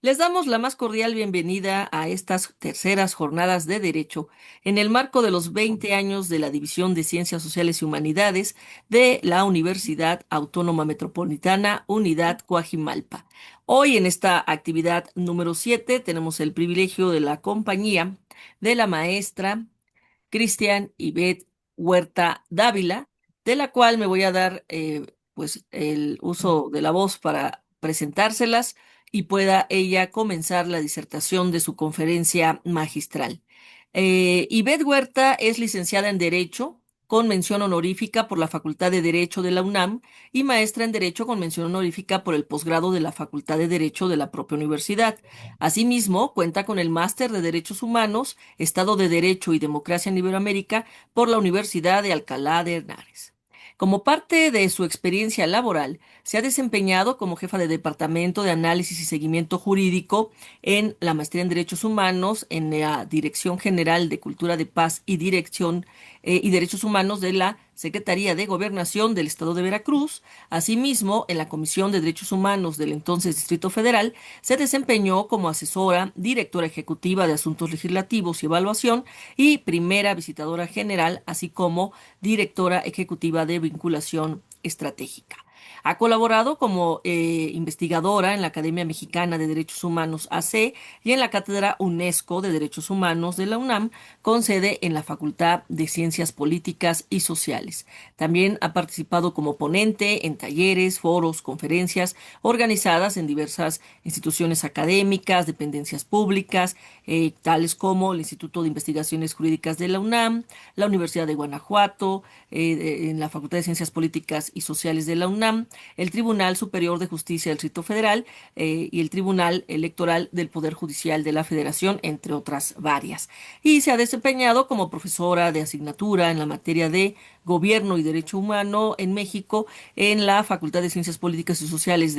Les damos la más cordial bienvenida a estas terceras jornadas de Derecho en el marco de los 20 años de la División de Ciencias Sociales y Humanidades de la Universidad Autónoma Metropolitana Unidad Coajimalpa. Hoy en esta actividad número 7 tenemos el privilegio de la compañía de la maestra Cristian Ivette Huerta Dávila, de la cual me voy a dar pues el uso de la voz para presentárselas y pueda ella comenzar la disertación de su conferencia magistral. Ivette Huerta es licenciada en Derecho con mención honorífica por la Facultad de Derecho de la UNAM y maestra en Derecho con mención honorífica por el posgrado de la Facultad de Derecho de la propia universidad. Asimismo, cuenta con el Máster de Derechos Humanos, Estado de Derecho y Democracia en Iberoamérica por la Universidad de Alcalá de Henares. Como parte de su experiencia laboral, se ha desempeñado como jefa de Departamento de Análisis y Seguimiento Jurídico en la Maestría en Derechos Humanos, en la Dirección General de Cultura de Paz y Dirección y Derechos Humanos de la Secretaría de Gobernación del Estado de Veracruz. Asimismo, en la Comisión de Derechos Humanos del entonces Distrito Federal, se desempeñó como asesora, directora ejecutiva de Asuntos Legislativos y Evaluación y primera visitadora general, así como directora ejecutiva de Vinculación Estratégica. Ha colaborado como investigadora en la Academia Mexicana de Derechos Humanos AC y en la Cátedra UNESCO de Derechos Humanos de la UNAM, con sede en la Facultad de Ciencias Políticas y Sociales. También ha participado como ponente en talleres, foros, conferencias organizadas en diversas instituciones académicas, dependencias públicas, tales como el Instituto de Investigaciones Jurídicas de la UNAM, la Universidad de Guanajuato, en la Facultad de Ciencias Políticas y Sociales de la UNAM, el Tribunal Superior de Justicia del Distrito Federal y el Tribunal Electoral del Poder Judicial de la Federación, entre otras varias. Y se ha desempeñado como profesora de asignatura en la materia de Gobierno y Derecho Humano en México en la Facultad de Ciencias Políticas y Sociales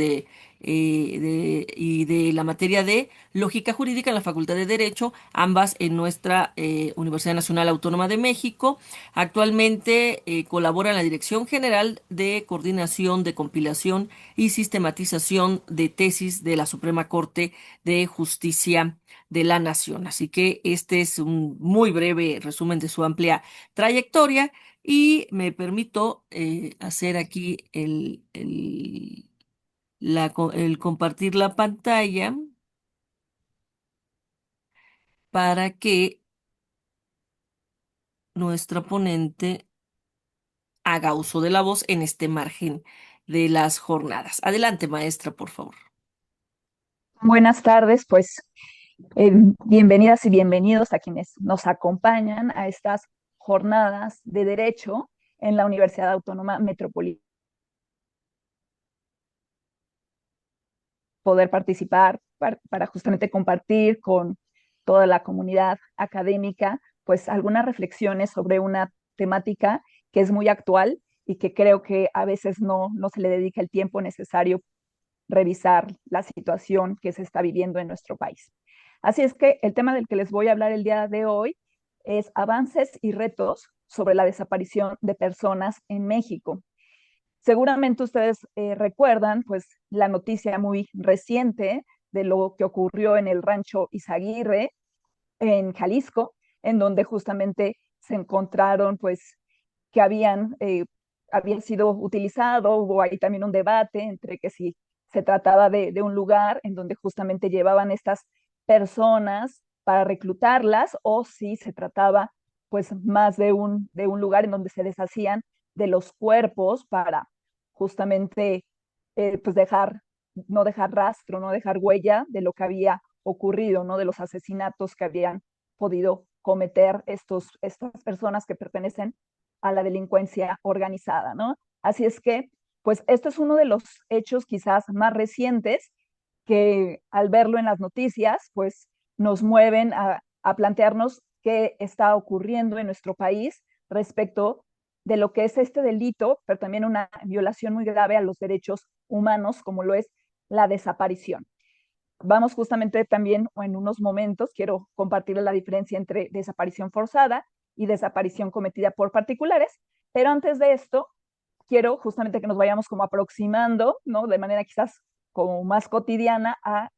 y de la materia de Lógica Jurídica en la Facultad de Derecho, ambas en nuestra Universidad Nacional Autónoma de México. Actualmente colabora en la Dirección General de Coordinación de Compilación y Sistematización de Tesis de la Suprema Corte de Justicia de la Nación. Así que este es un muy breve resumen de su amplia trayectoria y me permito hacer aquí el compartir la pantalla para que nuestra ponente haga uso de la voz en este margen de las jornadas. Adelante, maestra, por favor. Buenas tardes, pues bienvenidas y bienvenidos a quienes nos acompañan a estas jornadas de derecho en la Universidad Autónoma Metropolitana. Poder participar para justamente compartir con toda la comunidad académica, pues algunas reflexiones sobre una temática que es muy actual y que creo que a veces no se le dedica el tiempo necesario revisar la situación que se está viviendo en nuestro país. Así es que el tema del que les voy a hablar el día de hoy es avances y retos sobre la desaparición de personas en México. Seguramente ustedes recuerdan pues la noticia muy reciente de lo que ocurrió en el rancho Izaguirre en Jalisco, en donde justamente se encontraron pues que habían sido utilizados. Hubo ahí también un debate entre que si se trataba de un lugar en donde justamente llevaban estas personas para reclutarlas o si se trataba pues más de un lugar en donde se deshacían de los cuerpos para justamente pues no dejar rastro, no dejar huella de lo que había ocurrido, ¿no? De los asesinatos que habían podido cometer estas personas que pertenecen a la delincuencia organizada, ¿no? Así es que, pues, esto es uno de los hechos quizás más recientes que al verlo en las noticias, pues, nos mueven a plantearnos qué está ocurriendo en nuestro país respecto de lo que es este delito, pero también una violación muy grave a los derechos humanos, como lo es la desaparición. Vamos justamente también en unos momentos, quiero compartir la diferencia entre desaparición forzada y desaparición cometida por particulares, pero antes de esto, quiero justamente que nos vayamos como aproximando, ¿no? De manera quizás como más cotidiana a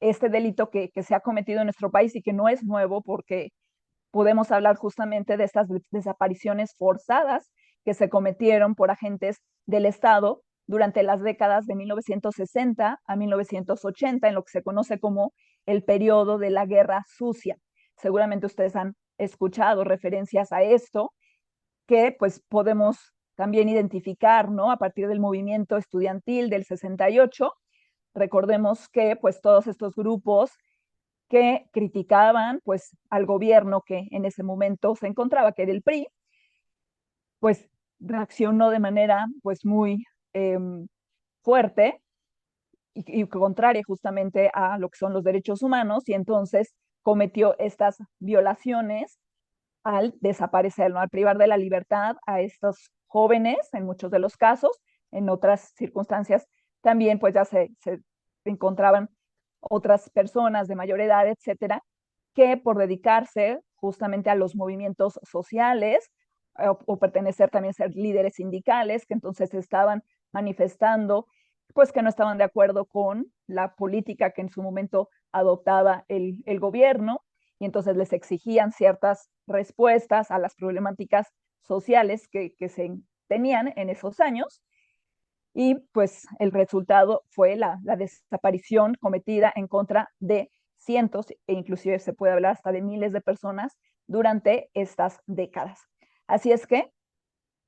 este delito que se ha cometido en nuestro país y que no es nuevo, porque podemos hablar justamente de estas desapariciones forzadas que se cometieron por agentes del Estado durante las décadas de 1960 a 1980, en lo que se conoce como el periodo de la Guerra Sucia. Seguramente ustedes han escuchado referencias a esto, que pues podemos también identificar, ¿no? A partir del movimiento estudiantil del 68, recordemos que pues todos estos grupos que criticaban pues al gobierno que en ese momento se encontraba, que era el PRI, pues reaccionó de manera pues muy eh, fuerte y contraria justamente a lo que son los derechos humanos, y entonces cometió estas violaciones al desaparecer, ¿no? Al privar de la libertad a estos jóvenes, en muchos de los casos. En otras circunstancias también pues ya se encontraban otras personas de mayor edad, etcétera, que por dedicarse justamente a los movimientos sociales o pertenecer también a ser líderes sindicales, que entonces estaban manifestando pues que no estaban de acuerdo con la política que en su momento adoptaba el gobierno, y entonces les exigían ciertas respuestas a las problemáticas sociales que se tenían en esos años, y pues el resultado fue la desaparición cometida en contra de cientos e inclusive se puede hablar hasta de miles de personas durante estas décadas. Así es que,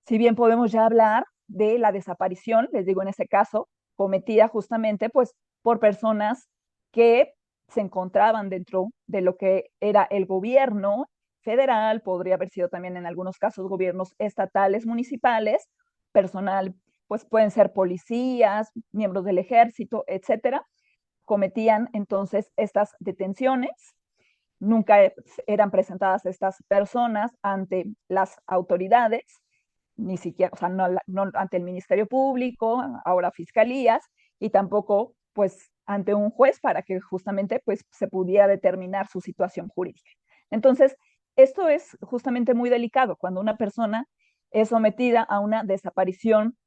si bien podemos ya hablar de la desaparición, les digo en ese caso, cometida justamente pues por personas que se encontraban dentro de lo que era el gobierno federal, podría haber sido también en algunos casos gobiernos estatales, municipales, personal, pues pueden ser policías, miembros del ejército, etcétera, cometían entonces estas detenciones. Nunca eran presentadas estas personas ante las autoridades, ni siquiera, o sea, no ante el Ministerio Público, ahora fiscalías, y tampoco pues ante un juez para que justamente pues se pudiera determinar su situación jurídica. Entonces, esto es justamente muy delicado cuando una persona es sometida a una desaparición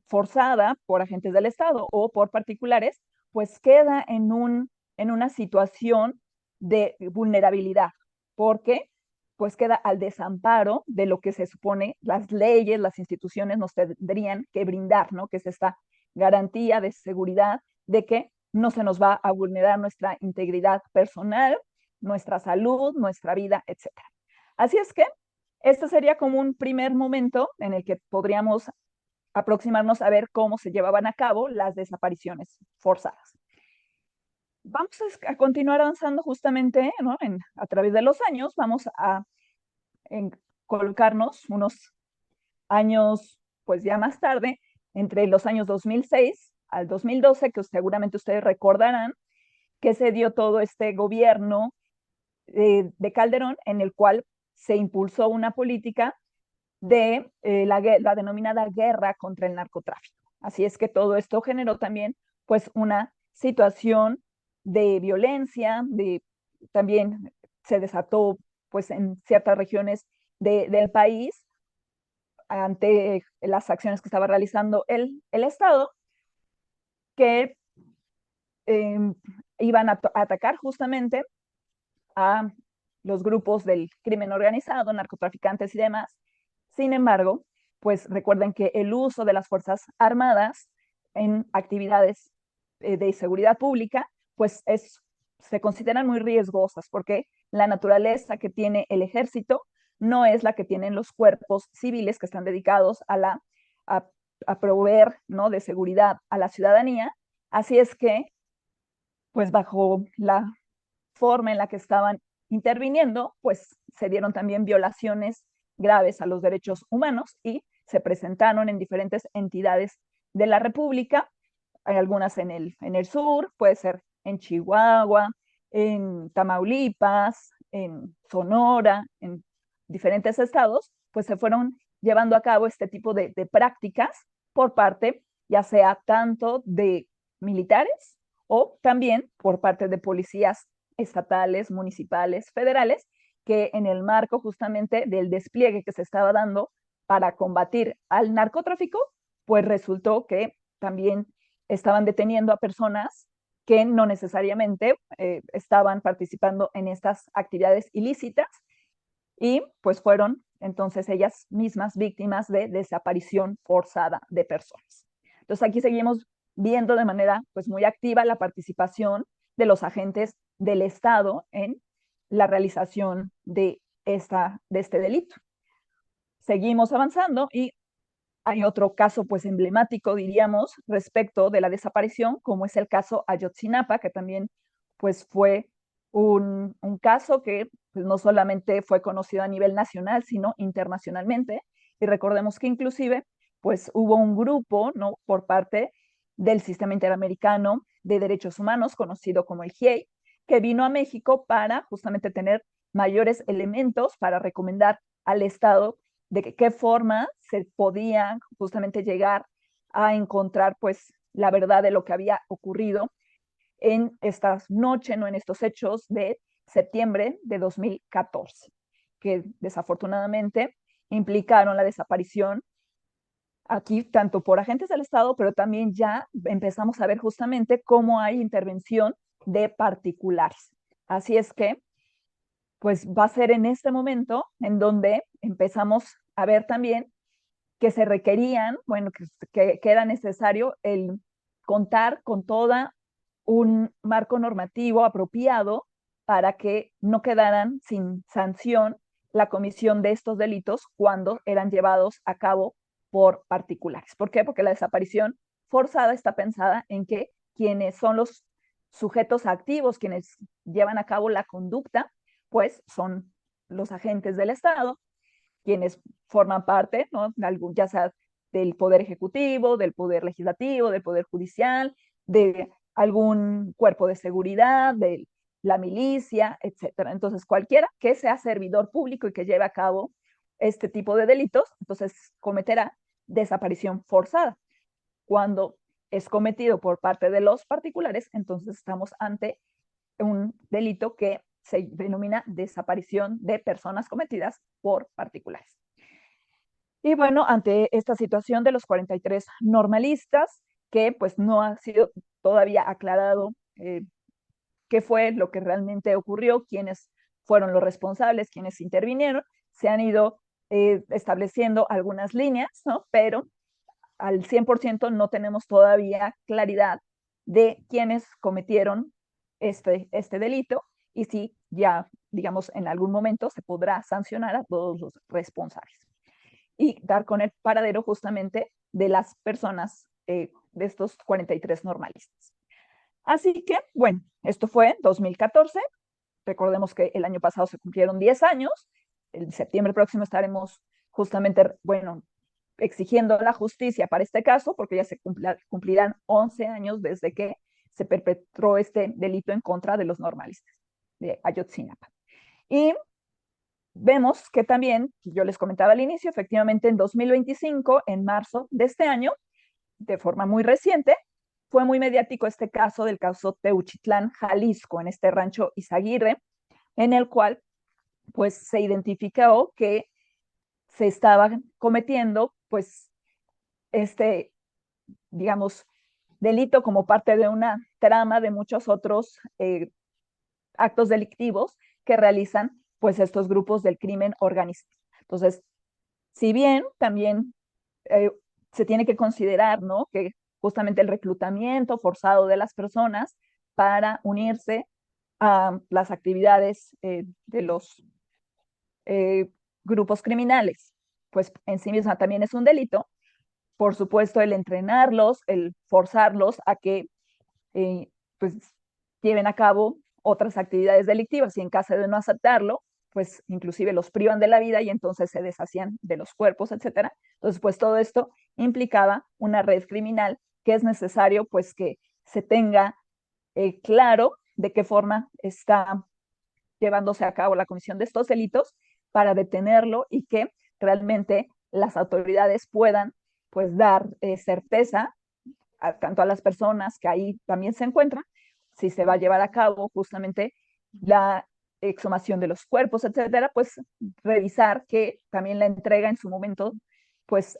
forzada por agentes del Estado o por particulares, pues queda en una situación de vulnerabilidad, porque pues queda al desamparo de lo que se supone las leyes, las instituciones nos tendrían que brindar, ¿no? Que es esta garantía de seguridad de que no se nos va a vulnerar nuestra integridad personal, nuestra salud, nuestra vida, etcétera. Así es que este sería como un primer momento en el que podríamos aproximarnos a ver cómo se llevaban a cabo las desapariciones forzadas. Vamos a continuar avanzando justamente, ¿no? A través de los años, vamos a colocarnos unos años, pues ya más tarde, entre los años 2006 al 2012, que seguramente ustedes recordarán que se dio todo este gobierno de Calderón, en el cual se impulsó una política de la denominada guerra contra el narcotráfico. Así es que todo esto generó también pues una situación de violencia, también se desató pues en ciertas regiones del país ante las acciones que estaba realizando el Estado, que eh, iban a atacar justamente a los grupos del crimen organizado, narcotraficantes y demás. Sin embargo, pues recuerden que el uso de las Fuerzas Armadas en actividades de seguridad pública, pues se consideran muy riesgosas porque la naturaleza que tiene el ejército no es la que tienen los cuerpos civiles que están dedicados a, a proveer, ¿no? de seguridad a la ciudadanía. Así es que, pues bajo la forma en la que estaban interviniendo, pues se dieron también violaciones graves a los derechos humanos y se presentaron en diferentes entidades de la República. Hay algunas en el sur, puede ser en Chihuahua, en Tamaulipas, en Sonora, en diferentes estados, pues se fueron llevando a cabo este tipo de prácticas por parte, ya sea tanto de militares o también por parte de policías estatales, municipales, federales, que en el marco justamente del despliegue que se estaba dando para combatir al narcotráfico, pues resultó que también estaban deteniendo a personas que no necesariamente estaban participando en estas actividades ilícitas y pues fueron entonces ellas mismas víctimas de desaparición forzada de personas. Entonces aquí seguimos viendo de manera pues muy activa la participación de los agentes del Estado en la realización de este delito. Seguimos avanzando y hay otro caso pues emblemático, diríamos, respecto de la desaparición, como es el caso Ayotzinapa, que también pues fue un caso que pues, no solamente fue conocido a nivel nacional, sino internacionalmente. Y recordemos que inclusive pues hubo un grupo, ¿no?, por parte del Sistema Interamericano de Derechos Humanos, conocido como el GIEI, que vino a México para justamente tener mayores elementos para recomendar al Estado de qué forma se podía justamente llegar a encontrar pues la verdad de lo que había ocurrido en esta noche, no en estos hechos de septiembre de 2014, que desafortunadamente implicaron la desaparición aquí tanto por agentes del Estado, pero también ya empezamos a ver justamente cómo hay intervención de particulares. Así es que pues va a ser en este momento en donde empezamos a ver también que se requerían, bueno, que era necesario el contar con toda un marco normativo apropiado para que no quedaran sin sanción la comisión de estos delitos cuando eran llevados a cabo por particulares. ¿Por qué? Porque la desaparición forzada está pensada en que quienes son los sujetos activos, quienes llevan a cabo la conducta, pues son los agentes del Estado, quienes forman parte, ¿no?, ya sea del Poder Ejecutivo, del Poder Legislativo, del Poder Judicial, de algún cuerpo de seguridad, de la milicia, etcétera. Entonces, cualquiera que sea servidor público y que lleve a cabo este tipo de delitos, entonces cometerá desaparición forzada. Cuando es cometido por parte de los particulares, entonces estamos ante un delito que se denomina desaparición de personas cometidas por particulares. Y bueno, ante esta situación de los 43 normalistas, que pues no ha sido todavía aclarado qué fue lo que realmente ocurrió, quiénes fueron los responsables, quiénes intervinieron, se han ido estableciendo algunas líneas, ¿no?, pero al 100% no tenemos todavía claridad de quiénes cometieron este delito y si ya, digamos, en algún momento se podrá sancionar a todos los responsables y dar con el paradero justamente de las personas de estos 43 normalistas. Así que, bueno, esto fue 2014. Recordemos que el año pasado se cumplieron 10 años. En septiembre próximo estaremos justamente, bueno, exigiendo la justicia para este caso, porque ya se cumplirán 11 años desde que se perpetró este delito en contra de los normalistas de Ayotzinapa. Y vemos que también, yo les comentaba al inicio, efectivamente en 2025, en marzo de este año, de forma muy reciente, fue muy mediático este caso del caso Teuchitlán, Jalisco, en este rancho Izaguirre, en el cual pues se identificó que se estaba cometiendo pues digamos, delito como parte de una trama de muchos otros actos delictivos que realizan pues estos grupos del crimen organizado. Entonces, si bien también se tiene que considerar, ¿no?, que justamente el reclutamiento forzado de las personas para unirse a las actividades de los grupos criminales, pues en sí misma también es un delito. Por supuesto, el entrenarlos, el forzarlos a que pues lleven a cabo otras actividades delictivas y en caso de no aceptarlo, pues inclusive los privan de la vida y entonces se deshacían de los cuerpos, etcétera. Entonces, pues todo esto implicaba una red criminal que es necesario pues que se tenga claro de qué forma está llevándose a cabo la comisión de estos delitos para detenerlo y que realmente las autoridades puedan pues dar certeza tanto a las personas que ahí también se encuentran, si se va a llevar a cabo justamente la exhumación de los cuerpos, etcétera, pues revisar que también la entrega en su momento pues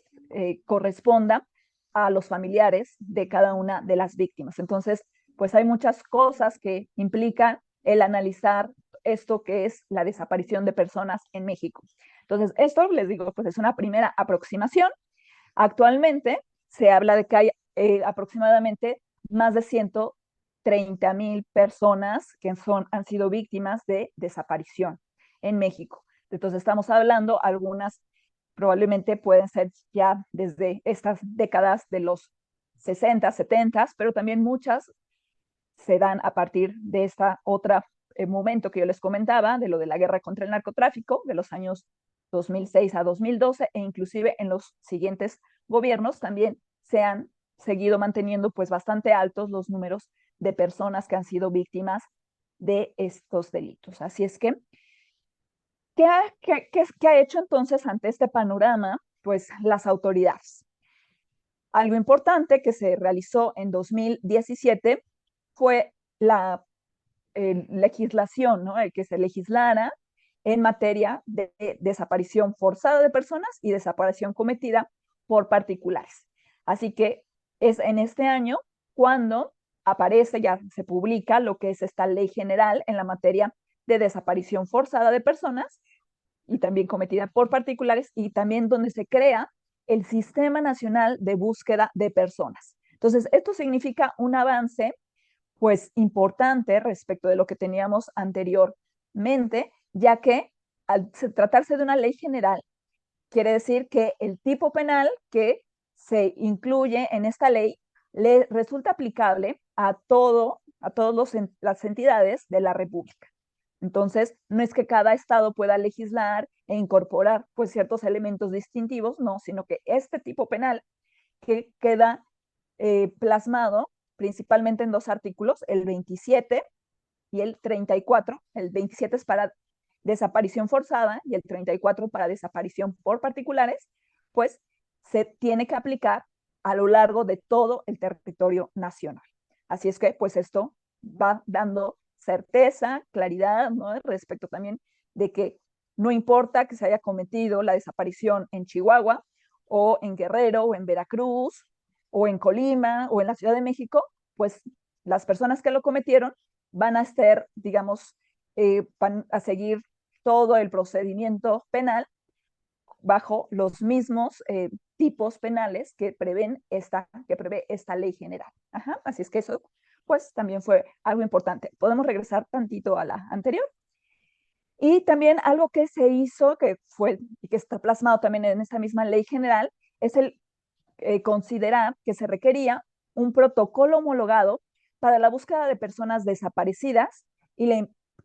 corresponda a los familiares de cada una de las víctimas. Entonces, pues hay muchas cosas que implican el analizar esto que es la desaparición de personas en México. Entonces, esto, les digo, pues es una primera aproximación. Actualmente se habla de que hay aproximadamente más de 130,000 personas que han sido víctimas de desaparición en México. Entonces estamos hablando, algunas probablemente pueden ser ya desde estas décadas de los 60, 70, pero también muchas se dan a partir de esta otra momento que yo les comentaba, de lo de la guerra contra el narcotráfico, de los años 2006 a 2012, e inclusive en los siguientes gobiernos también se han seguido manteniendo pues bastante altos los números de personas que han sido víctimas de estos delitos. Así es que, ¿qué ha hecho entonces ante este panorama? Pues las autoridades. Algo importante que se realizó en 2017 fue la legislación, ¿no? El que se legislara en materia de desaparición forzada de personas y desaparición cometida por particulares. Así que es en este año cuando aparece, ya se publica lo que es esta ley general en la materia de desaparición forzada de personas y también cometida por particulares, y también donde se crea el Sistema Nacional de Búsqueda de Personas. Entonces, esto significa un avance pues importante respecto de lo que teníamos anteriormente, ya que al tratarse de una ley general, quiere decir que el tipo penal que se incluye en esta ley le resulta aplicable a todas las entidades de la República. Entonces, no es que cada estado pueda legislar e incorporar pues ciertos elementos distintivos, no, sino que este tipo penal que queda plasmado principalmente en dos artículos, el 27 y el 34. El 27 es para desaparición forzada y el 34 para desaparición por particulares, pues se tiene que aplicar a lo largo de todo el territorio nacional. Así es que, pues esto va dando certeza, claridad, ¿no? Respecto también de que no importa que se haya cometido la desaparición en Chihuahua o en Guerrero o en Veracruz o en Colima o en la Ciudad de México, pues las personas que lo cometieron van a estar, digamos, van a seguir todo el procedimiento penal bajo los mismos tipos penales que prevé esta ley general. Ajá, así es que eso, pues, también fue algo importante. Podemos regresar tantito a la anterior. Y también algo que se hizo, que fue y que está plasmado también en esta misma ley general, es el considerar que se requería un protocolo homologado para la búsqueda de personas desaparecidas, y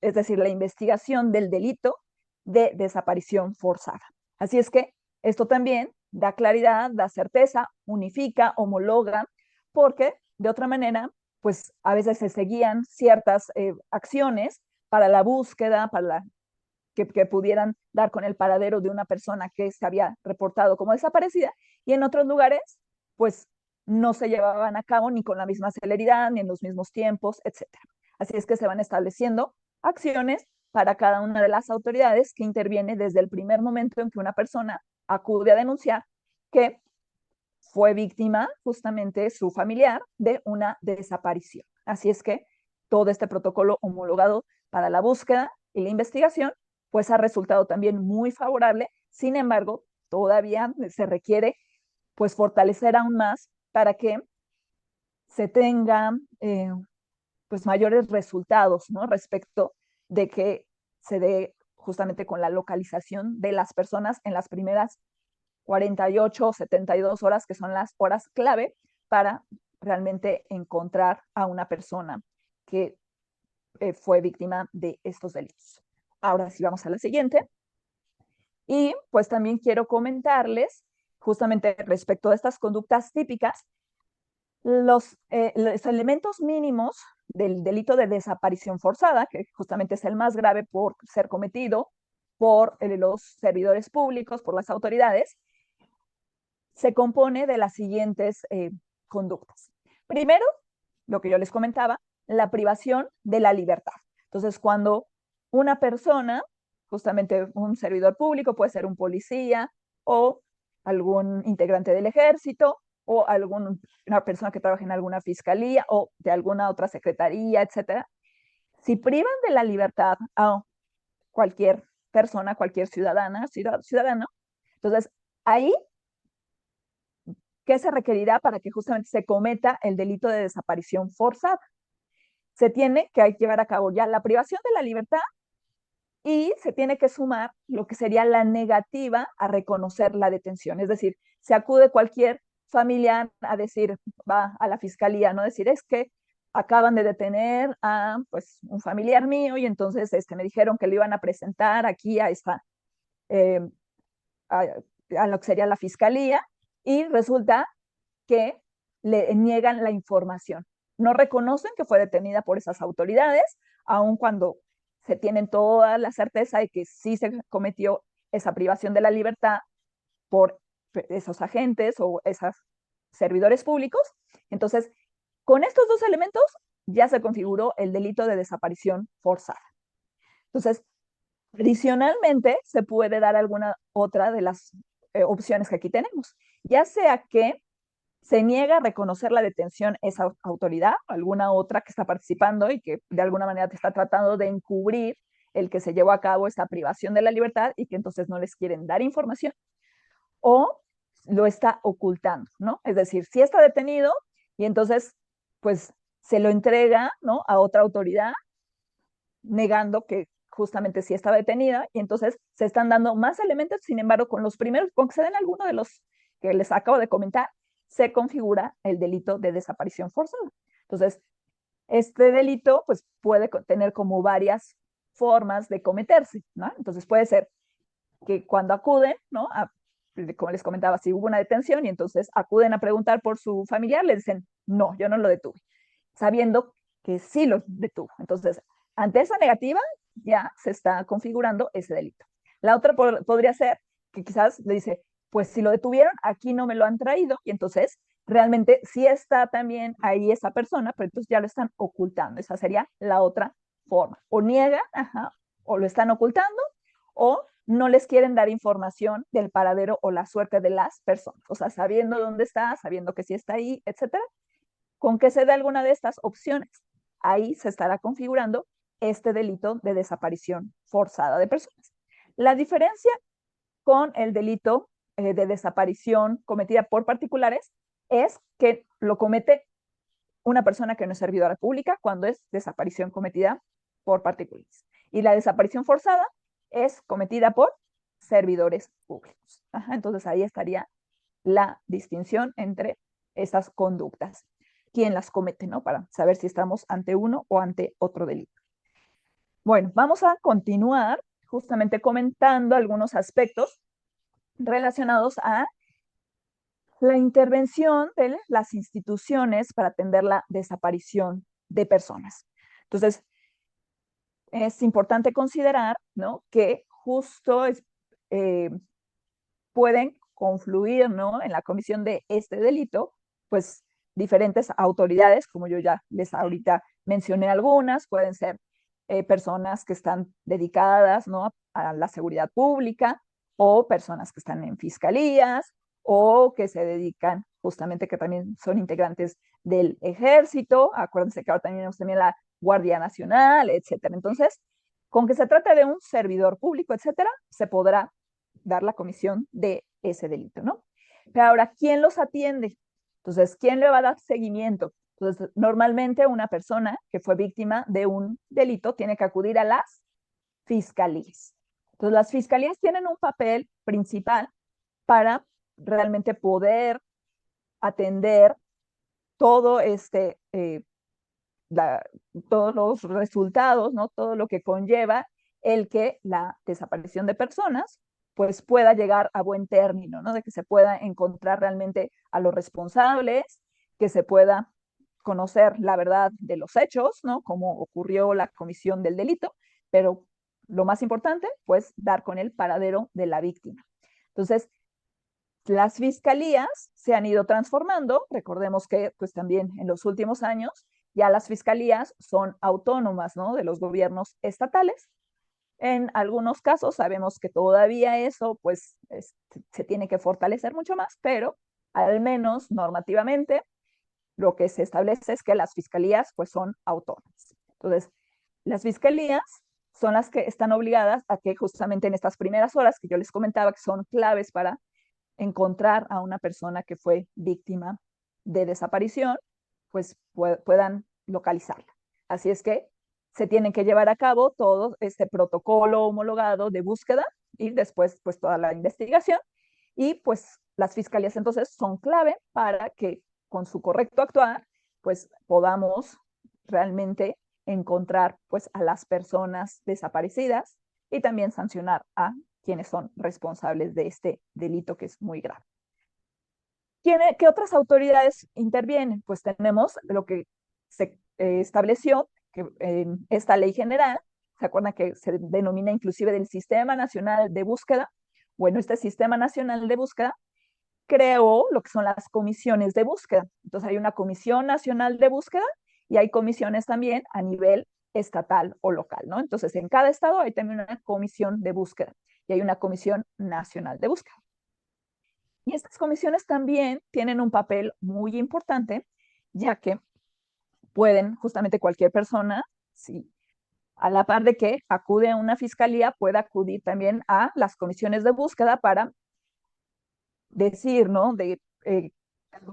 es decir, la investigación del delito de desaparición forzada. Así es que esto también da claridad, da certeza, unifica, homologa, porque de otra manera, pues a veces se seguían ciertas acciones para la búsqueda, que pudieran dar con el paradero de una persona que se había reportado como desaparecida, y en otros lugares, pues no se llevaban a cabo ni con la misma celeridad, ni en los mismos tiempos, etcétera. Así es que se van estableciendo acciones para cada una de las autoridades que interviene desde el primer momento en que una persona acude a denunciar que fue víctima justamente su familiar de una desaparición. Así es que todo este protocolo homologado para la búsqueda y la investigación pues ha resultado también muy favorable. Sin embargo, todavía se requiere pues fortalecer aún más para que se tengan pues mayores resultados, ¿no? Respecto de que se dé justamente con la localización de las personas en las primeras 48 o 72 horas, que son las horas clave para realmente encontrar a una persona que fue víctima de estos delitos. Ahora sí vamos a la siguiente. Y pues también quiero comentarles justamente respecto a estas conductas típicas, los elementos mínimos del delito de desaparición forzada, que justamente es el más grave por ser cometido por los servidores públicos, por las autoridades, se compone de las siguientes conductas. Primero, lo que yo les comentaba, la privación de la libertad. Entonces, cuando una persona, justamente un servidor público, puede ser un policía o algún integrante del ejército o una persona que trabaja en alguna fiscalía o de alguna otra secretaría, etcétera, si privan de la libertad a cualquier persona, cualquier ciudadano, entonces ahí, ¿qué se requerirá para que justamente se cometa el delito de desaparición forzada? Se tiene que llevar a cabo ya la privación de la libertad y se tiene que sumar lo que sería la negativa a reconocer la detención. Es decir, se acude cualquier familiar a decir, va a la fiscalía, no decir, es que acaban de detener a pues, un familiar mío y entonces me dijeron que lo iban a presentar aquí eh, a, a lo que sería la fiscalía y resulta que le niegan la información. No reconocen que fue detenida por esas autoridades, aun cuando se tienen toda la certeza de que sí se cometió esa privación de la libertad por esos agentes o esos servidores públicos. Entonces, con estos dos elementos ya se configuró el delito de desaparición forzada. Entonces, adicionalmente, se puede dar alguna otra de las opciones que aquí tenemos, ya sea que se niega a reconocer la detención esa autoridad, alguna otra que está participando y que de alguna manera te está tratando de encubrir el que se llevó a cabo esta privación de la libertad y que entonces no les quieren dar información, o lo está ocultando, ¿no? Es decir, si está detenido y entonces, pues, se lo entrega, ¿no? A otra autoridad, negando que justamente sí estaba detenida, y entonces se están dando más elementos, sin embargo, con los primeros, con que se den alguno de los que les acabo de comentar, se configura el delito de desaparición forzada. Entonces, este delito pues puede tener como varias formas de cometerse, ¿no? Entonces puede ser que cuando acuden, ¿no? Como les comentaba, si hubo una detención y entonces acuden a preguntar por su familiar, le dicen, no, yo no lo detuve, sabiendo que sí lo detuvo. Entonces, ante esa negativa, ya se está configurando ese delito. La otra podría ser que quizás le dice, pues si lo detuvieron, aquí no me lo han traído, y entonces realmente sí está también ahí esa persona, pero entonces ya lo están ocultando. Esa sería la otra forma. O niegan, ajá, o lo están ocultando, o no les quieren dar información del paradero o la suerte de las personas. O sea, sabiendo dónde está, sabiendo que sí está ahí, etcétera. Con que se dé alguna de estas opciones, ahí se estará configurando este delito de desaparición forzada de personas. La diferencia con el delito de desaparición cometida por particulares es que lo comete una persona que no es servidora pública cuando es desaparición cometida por particulares. Y la desaparición forzada es cometida por servidores públicos. Ajá, entonces ahí estaría la distinción entre esas conductas. ¿Quién las comete, no? Para saber si estamos ante uno o ante otro delito. Bueno, vamos a continuar justamente comentando algunos aspectos relacionados a la intervención de las instituciones para atender la desaparición de personas. Entonces, es importante considerar, ¿no? Que justo eh, pueden confluir, ¿no? En la comisión de este delito, pues diferentes autoridades, como yo ya les ahorita mencioné algunas, pueden ser personas que están dedicadas, ¿no? A la seguridad pública, o personas que están en fiscalías, o que se dedican justamente, que también son integrantes del ejército. Acuérdense que ahora tenemos también la Guardia Nacional, etcétera. Entonces, con que se trate de un servidor público, etcétera, se podrá dar la comisión de ese delito, ¿no? Pero ahora, ¿quién los atiende? Entonces, ¿quién le va a dar seguimiento? Entonces, normalmente una persona que fue víctima de un delito tiene que acudir a las fiscalías. Entonces, las fiscalías tienen un papel principal para realmente poder atender todo todos los resultados, ¿no? Todo lo que conlleva el que la desaparición de personas pues pueda llegar a buen término, ¿no? De que se pueda encontrar realmente a los responsables, que se pueda conocer la verdad de los hechos, ¿no? Cómo ocurrió la comisión del delito, pero lo más importante, pues dar con el paradero de la víctima. Entonces, las fiscalías se han ido transformando. Recordemos que pues también en los últimos años ya las fiscalías son autónomas, ¿no? De los gobiernos estatales. En algunos casos sabemos que todavía eso pues se tiene que fortalecer mucho más, pero Al menos normativamente, lo que se establece es que las fiscalías pues son autónomas. Entonces, las fiscalías son las que están obligadas a que justamente en estas primeras horas que yo les comentaba que son claves para encontrar a una persona que fue víctima de desaparición, pues puedan localizarla. Así es que se tiene que llevar a cabo todo este protocolo homologado de búsqueda y después pues toda la investigación y pues las fiscalías entonces son clave para que con su correcto actuar pues podamos realmente encontrar pues a las personas desaparecidas y también sancionar a quienes son responsables de este delito que es muy grave. ¿Qué otras autoridades intervienen? Pues tenemos lo que se estableció que en esta ley general, ¿se acuerdan que se denomina inclusive del Sistema Nacional de Búsqueda? Bueno, este Sistema Nacional de Búsqueda creó lo que son las comisiones de búsqueda. Entonces hay una Comisión Nacional de Búsqueda y hay comisiones también a nivel estatal o local, ¿no? Entonces en cada estado hay también una comisión de búsqueda y hay una Comisión Nacional de Búsqueda. Y estas comisiones también tienen un papel muy importante, ya que pueden justamente cualquier persona, si a la par de que acude a una fiscalía, puede acudir también a las comisiones de búsqueda para decir, ¿no? De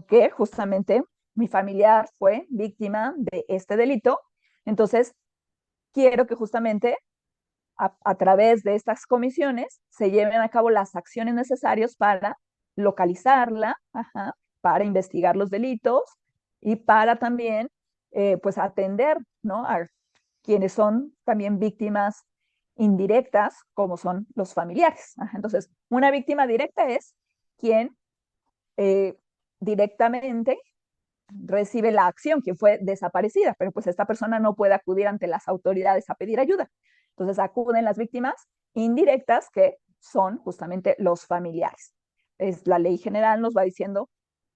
que justamente mi familiar fue víctima de este delito. Entonces, quiero que justamente a través de estas comisiones se lleven a cabo las acciones necesarias para localizarla, ajá, para investigar los delitos y para también pues atender, ¿no? A quienes son también víctimas indirectas, como son los familiares. Ajá. Entonces, una víctima directa es quien eh, directamente recibe la acción, quien fue desaparecida, pero pues esta persona no puede acudir ante las autoridades a pedir ayuda. Entonces acuden las víctimas indirectas, que son justamente los familiares. Es, la ley general nos va diciendo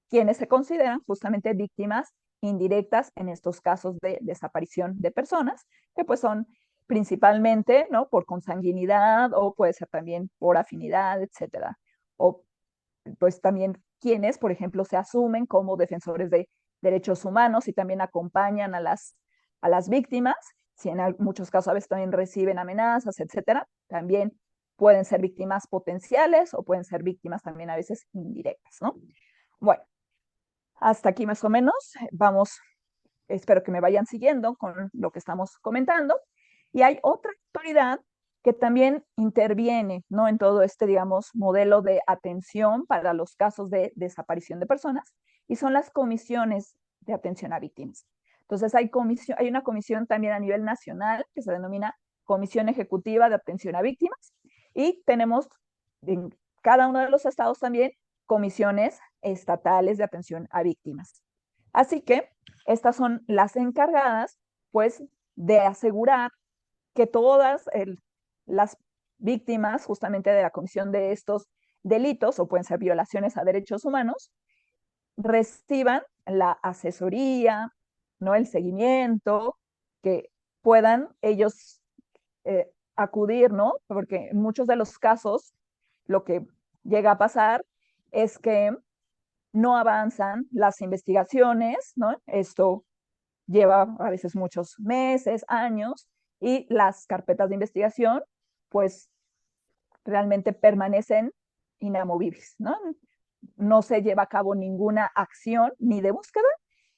quiénes se consideran justamente víctimas indirectas en estos casos de desaparición de personas, que pues son principalmente, ¿no? Por consanguinidad o puede ser también por afinidad, etcétera. O pues también quienes, por ejemplo, se asumen como defensores de derechos humanos y también acompañan a las víctimas, si en muchos casos a veces también reciben amenazas, etcétera, también pueden ser víctimas potenciales o pueden ser víctimas también a veces indirectas, ¿no? Bueno, hasta aquí más o menos, vamos, espero que me vayan siguiendo con lo que estamos comentando. Y hay otra autoridad que también interviene, ¿no? En todo este, digamos, modelo de atención para los casos de desaparición de personas, y son las comisiones de atención a víctimas. Entonces hay una comisión también a nivel nacional que se denomina Comisión Ejecutiva de Atención a Víctimas, y tenemos en cada uno de los estados también comisiones estatales de atención a víctimas. Así que estas son las encargadas, pues, de asegurar que todas las víctimas justamente de la comisión de estos delitos, o pueden ser violaciones a derechos humanos, reciban la asesoría, ¿no? El seguimiento, que puedan ellos acudir, ¿no? Porque en muchos de los casos lo que llega a pasar es que no avanzan las investigaciones, ¿no? Esto lleva a veces muchos meses, años, y las carpetas de investigación, pues realmente permanecen inamovibles, ¿no? No se lleva a cabo ninguna acción ni de búsqueda,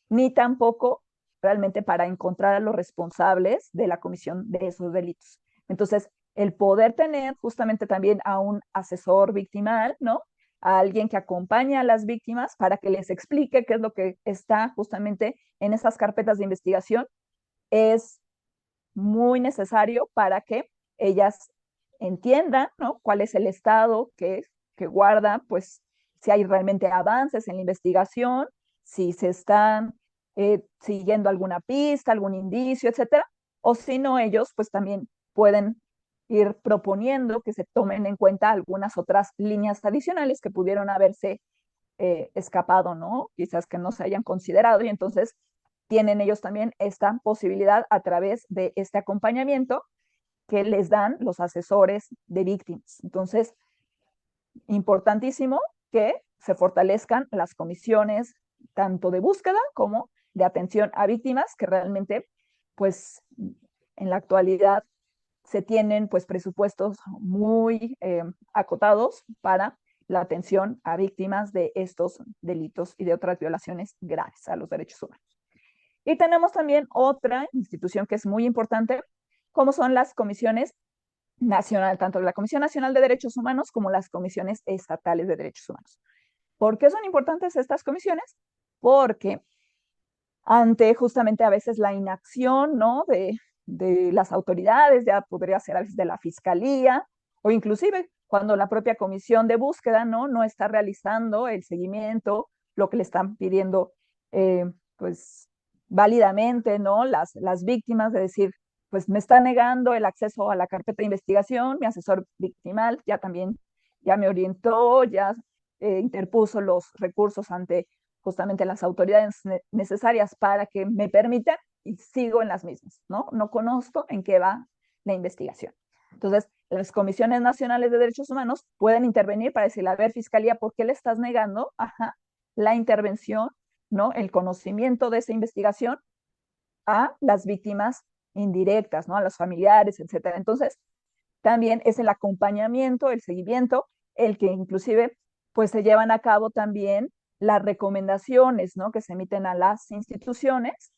ni tampoco realmente para encontrar a los responsables de la comisión de esos delitos. Entonces, el poder tener justamente también a un asesor victimal, ¿no? A alguien que acompañe a las víctimas para que les explique qué es lo que está justamente en esas carpetas de investigación, es muy necesario para que ellas entiendan, ¿no? Cuál es el estado que guarda, pues si hay realmente avances en la investigación, si se están siguiendo alguna pista, algún indicio, etcétera, o si no, ellos pues también pueden ir proponiendo que se tomen en cuenta algunas otras líneas adicionales que pudieron haberse escapado, ¿no? Quizás que no se hayan considerado, y entonces tienen ellos también esta posibilidad a través de este acompañamiento que les dan los asesores de víctimas. Entonces, importantísimo que se fortalezcan las comisiones tanto de búsqueda como de atención a víctimas, que realmente, pues, en la actualidad se tienen pues presupuestos muy acotados para la atención a víctimas de estos delitos y de otras violaciones graves a los derechos humanos. Y tenemos también otra institución que es muy importante, como son las comisiones nacionales, tanto la Comisión Nacional de Derechos Humanos como las comisiones estatales de derechos humanos. ¿Por qué son importantes estas comisiones? Porque ante justamente a veces la inacción, ¿no? de las autoridades, ya podría ser a veces de la fiscalía, o inclusive cuando la propia comisión de búsqueda no está realizando el seguimiento, lo que le están pidiendo, pues válidamente, ¿no? Las víctimas, de decir, pues me está negando el acceso a la carpeta de investigación, mi asesor victimal ya también ya me orientó, ya interpuso los recursos ante justamente las autoridades necesarias para que me permitan, y sigo en las mismas, ¿no? No conozco en qué va la investigación. Entonces, las comisiones nacionales de derechos humanos pueden intervenir para decirle, a ver, fiscalía, ¿por qué le estás negando la intervención, ¿no? El conocimiento de esa investigación a las víctimas indirectas, ¿no? A los familiares, etcétera. Entonces, también es el acompañamiento, el seguimiento, el que inclusive pues se llevan a cabo también las recomendaciones, ¿no? Que se emiten a las instituciones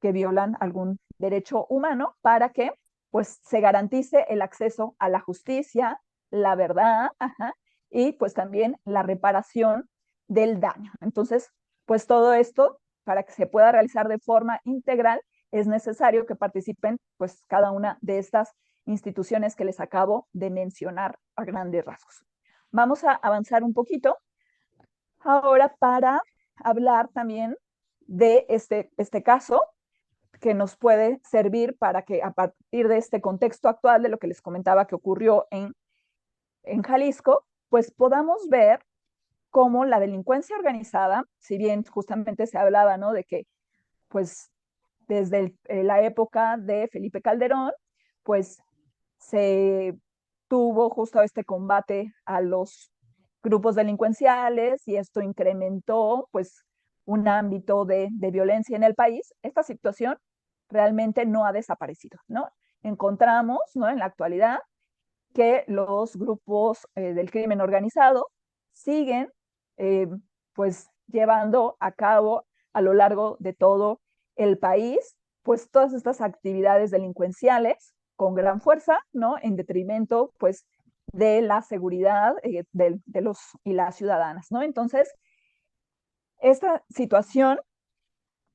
que violan algún derecho humano para que pues se garantice el acceso a la justicia, la verdad, y pues también la reparación del daño. Entonces, pues todo esto, para que se pueda realizar de forma integral, es necesario que participen pues cada una de estas instituciones que les acabo de mencionar a grandes rasgos. Vamos a avanzar un poquito ahora para hablar también de este caso que nos puede servir para que a partir de este contexto actual de lo que les comentaba que ocurrió en Jalisco, pues podamos ver cómo la delincuencia organizada, si bien justamente se hablaba, ¿no? De que pues desde la época de Felipe Calderón, pues se tuvo justo este combate a los grupos delincuenciales y esto incrementó pues un ámbito de violencia en el país. Esta situación realmente no ha desaparecido, ¿no? Encontramos, ¿no? En la actualidad que los grupos del crimen organizado siguen eh, pues llevando a cabo a lo largo de todo el país pues todas estas actividades delincuenciales con gran fuerza, ¿no? En detrimento pues de la seguridad de los y las ciudadanas, ¿no? Entonces, esta situación,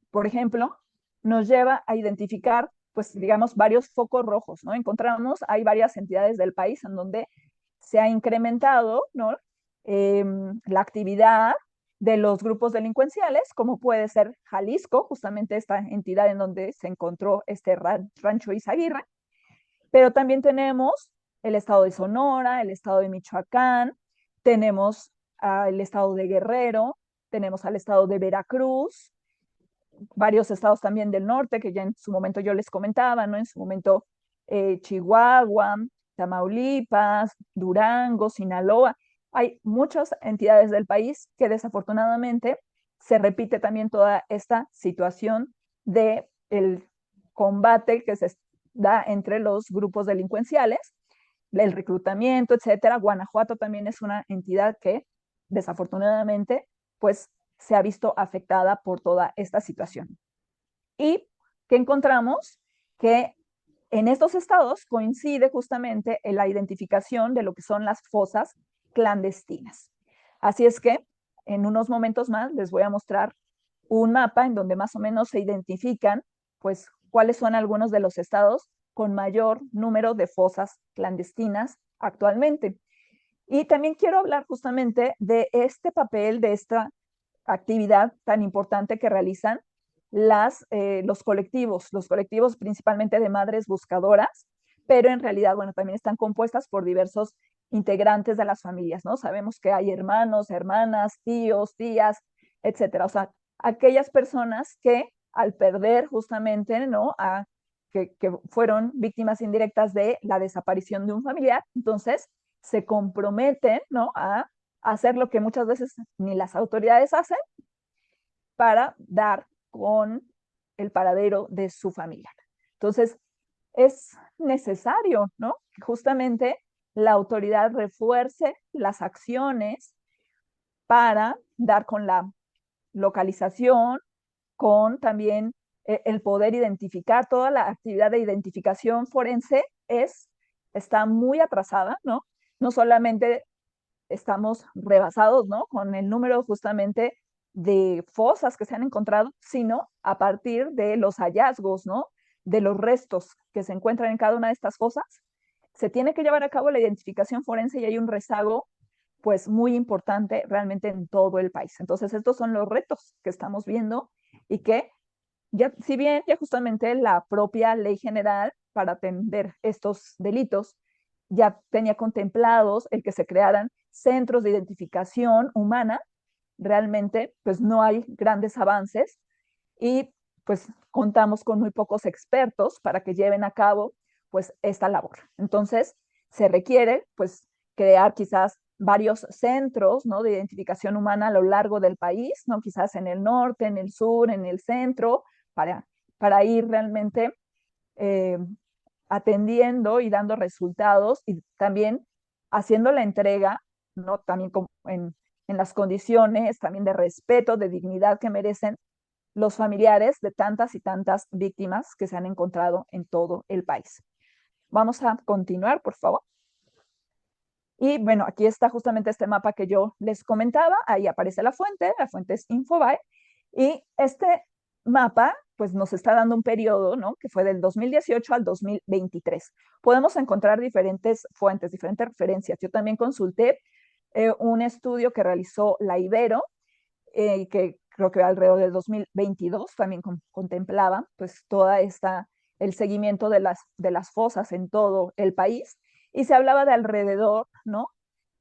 por ejemplo, nos lleva a identificar, pues, digamos, varios focos rojos, ¿no? Encontramos, hay varias entidades del país en donde se ha incrementado, ¿no? La actividad de los grupos delincuenciales, como puede ser Jalisco, justamente esta entidad en donde se encontró este rancho Izaguirre, pero también tenemos el estado de Sonora, el estado de Michoacán, tenemos el estado de Guerrero, tenemos al estado de Veracruz, varios estados también del norte, que ya en su momento yo les comentaba, ¿no? En su momento Chihuahua, Tamaulipas, Durango, Sinaloa. Hay muchas entidades del país que desafortunadamente se repite también toda esta situación de el combate que se da entre los grupos delincuenciales, el reclutamiento, etcétera. Guanajuato también es una entidad que desafortunadamente pues se ha visto afectada por toda esta situación. Y que encontramos que en estos estados coincide justamente en la identificación de lo que son las fosas clandestinas. Así es que en unos momentos más les voy a mostrar un mapa en donde más o menos se identifican pues cuáles son algunos de los estados con mayor número de fosas clandestinas actualmente. Y también quiero hablar justamente de este papel, de esta actividad tan importante que realizan los colectivos principalmente de madres buscadoras, pero en realidad, bueno, también están compuestas por diversos integrantes de las familias, ¿no? Sabemos que hay hermanos, hermanas, tíos, tías, etcétera. O sea, aquellas personas que al perder justamente, ¿no? Que fueron víctimas indirectas de la desaparición de un familiar, entonces se comprometen, ¿no? hacer lo que muchas veces ni las autoridades hacen para dar con el paradero de su familiar. Entonces, es necesario, ¿no? Que justamente la autoridad refuerce las acciones para dar con la localización, con también el poder identificar. Toda la actividad de identificación forense está muy atrasada, ¿no? No solamente estamos rebasados, ¿no? Con el número justamente de fosas que se han encontrado, sino a partir de los hallazgos, ¿no? De los restos que se encuentran en cada una de estas fosas, se tiene que llevar a cabo la identificación forense y hay un rezago pues muy importante realmente en todo el país. Entonces, estos son los retos que estamos viendo y que ya, si bien ya justamente la propia ley general para atender estos delitos ya tenía contemplados el que se crearan centros de identificación humana, realmente pues no hay grandes avances y pues contamos con muy pocos expertos para que lleven a cabo pues esta labor. Entonces se requiere pues crear quizás varios centros, ¿no? De identificación humana a lo largo del país, ¿no? Quizás en el norte, en el sur, en el centro, para, para ir realmente eh, atendiendo y dando resultados y también haciendo la entrega, ¿no? También en las condiciones también de respeto, de dignidad que merecen los familiares de tantas y tantas víctimas que se han encontrado en todo el país. Vamos a continuar, por favor. Y bueno, aquí está justamente este mapa que yo les comentaba, ahí aparece la fuente es Infobae, y este mapa pues nos está dando un periodo, ¿no? Que fue del 2018 al 2023. Podemos encontrar diferentes fuentes, diferentes referencias. Yo también consulté un estudio que realizó la Ibero, que creo que alrededor del 2022 también contemplaba pues toda el seguimiento de las fosas en todo el país y se hablaba de alrededor, ¿no?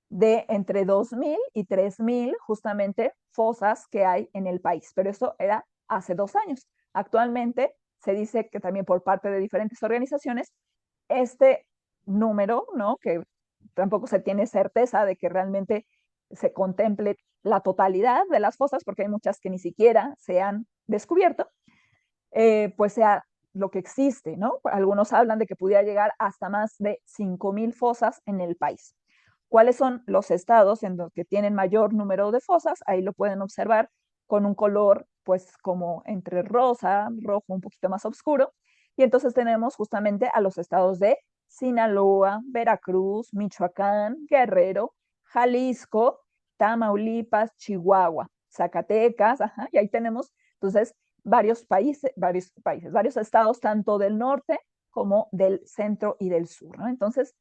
De entre 2.000 y 3.000 justamente fosas que hay en el país, pero eso era hace 2 años. Actualmente se dice que también por parte de diferentes organizaciones, este número, ¿no? Que tampoco se tiene certeza de que realmente se contemple la totalidad de las fosas, porque hay muchas que ni siquiera se han descubierto, pues sea lo que existe, ¿no? Algunos hablan de que pudiera llegar hasta más de 5.000 fosas en el país. ¿Cuáles son los estados en los que tienen mayor número de fosas? Ahí lo pueden observar con un color, pues como entre rosa, rojo, un poquito más oscuro. Y entonces tenemos justamente a los estados de Sinaloa, Veracruz, Michoacán, Guerrero, Jalisco, Tamaulipas, Chihuahua, Zacatecas, ajá, y ahí tenemos entonces varios estados, tanto del norte como del centro y del sur, ¿no? Entonces,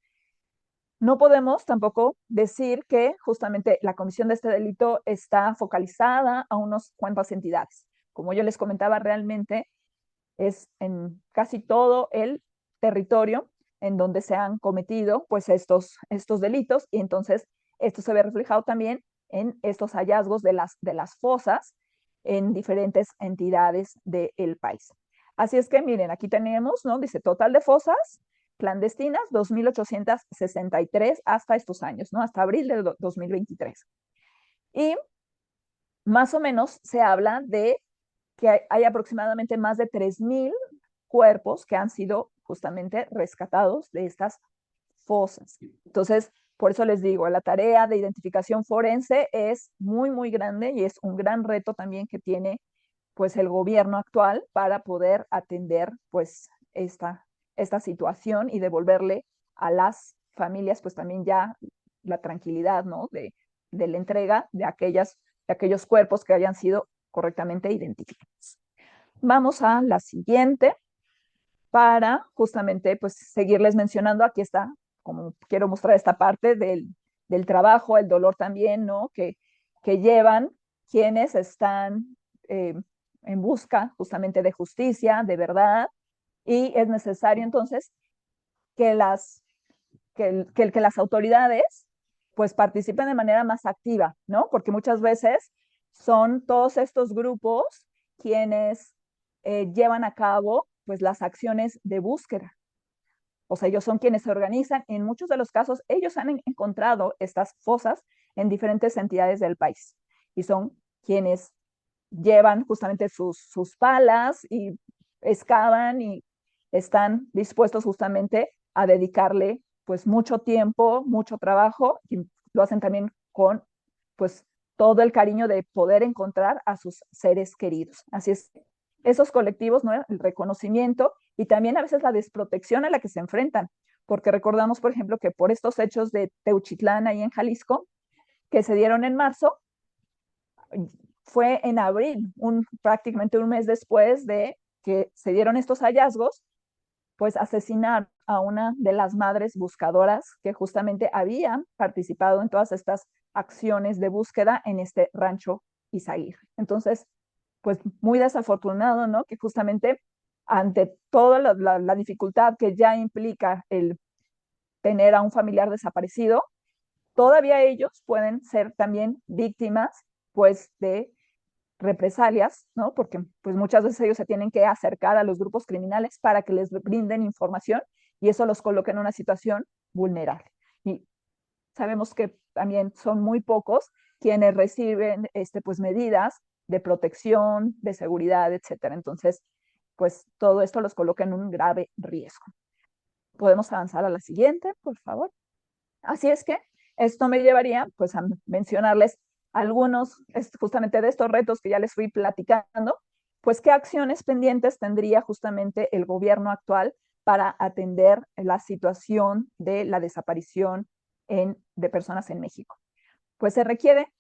no podemos tampoco decir que justamente la comisión de este delito está focalizada a unas cuantas entidades. Como yo les comentaba, realmente es en casi todo el territorio en donde se han cometido pues estos delitos y entonces esto se ve reflejado también en estos hallazgos de las fosas en diferentes entidades del país. Así es que miren, aquí tenemos, ¿no? Dice total de fosas clandestinas, 2.863 hasta estos años, ¿no? Hasta abril del 2023. Y más o menos se habla de que hay aproximadamente más de 3.000 cuerpos que han sido justamente rescatados de estas fosas. Entonces, por eso les digo, la tarea de identificación forense es muy, muy grande y es un gran reto también que tiene pues el gobierno actual para poder atender pues esta situación y devolverle a las familias pues también ya la tranquilidad, ¿no? De la entrega de aquellos cuerpos que hayan sido correctamente identificados. Vamos a la siguiente para justamente pues seguirles mencionando, aquí está, como quiero mostrar esta parte del trabajo, el dolor también, ¿no? Que llevan quienes están en busca justamente de justicia, de verdad, y es necesario entonces que que las autoridades pues participen de manera más activa, ¿no? Porque muchas veces son todos estos grupos quienes llevan a cabo pues las acciones de búsqueda. O sea, ellos son quienes se organizan. En muchos de los casos, ellos han encontrado estas fosas en diferentes entidades del país. Y son quienes llevan justamente sus palas y excavan y están dispuestos justamente a dedicarle pues mucho tiempo, mucho trabajo, y lo hacen también con pues todo el cariño de poder encontrar a sus seres queridos. Así es, esos colectivos, ¿no? El reconocimiento y también a veces la desprotección a la que se enfrentan, porque recordamos, por ejemplo, que por estos hechos de Teuchitlán, ahí en Jalisco, que se dieron en marzo, fue en abril, prácticamente un mes después de que se dieron estos hallazgos, pues asesinar a una de las madres buscadoras que justamente habían participado en todas estas acciones de búsqueda en este rancho Izaguirre. Entonces, pues muy desafortunado, ¿no? Que justamente ante toda la dificultad que ya implica el tener a un familiar desaparecido, todavía ellos pueden ser también víctimas, pues, de represalias, ¿no? Porque pues muchas veces ellos se tienen que acercar a los grupos criminales para que les brinden información y eso los coloca en una situación vulnerable. Y sabemos que también son muy pocos quienes reciben pues medidas de protección, de seguridad, etcétera. Entonces, pues todo esto los coloca en un grave riesgo. Podemos avanzar a la siguiente, por favor. Así es que esto me llevaría pues a mencionarles algunos justamente de estos retos que ya les fui platicando, pues qué acciones pendientes tendría justamente el gobierno actual para atender la situación de la desaparición de personas en México. Pues se requiere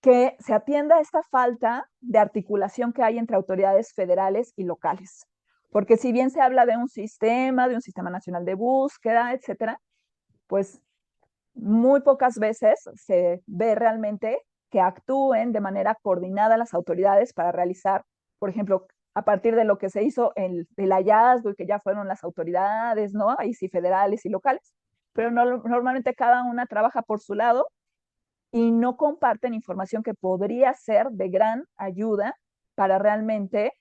que se atienda esta falta de articulación que hay entre autoridades federales y locales. Porque si bien se habla de un sistema nacional de búsqueda, etcétera, pues muy pocas veces se ve realmente que actúen de manera coordinada las autoridades para realizar, por ejemplo, a partir de lo que se hizo el hallazgo y que ya fueron las autoridades, ¿no? Ahí sí, federales y locales, pero no, normalmente cada una trabaja por su lado y no comparten información que podría ser de gran ayuda para realmente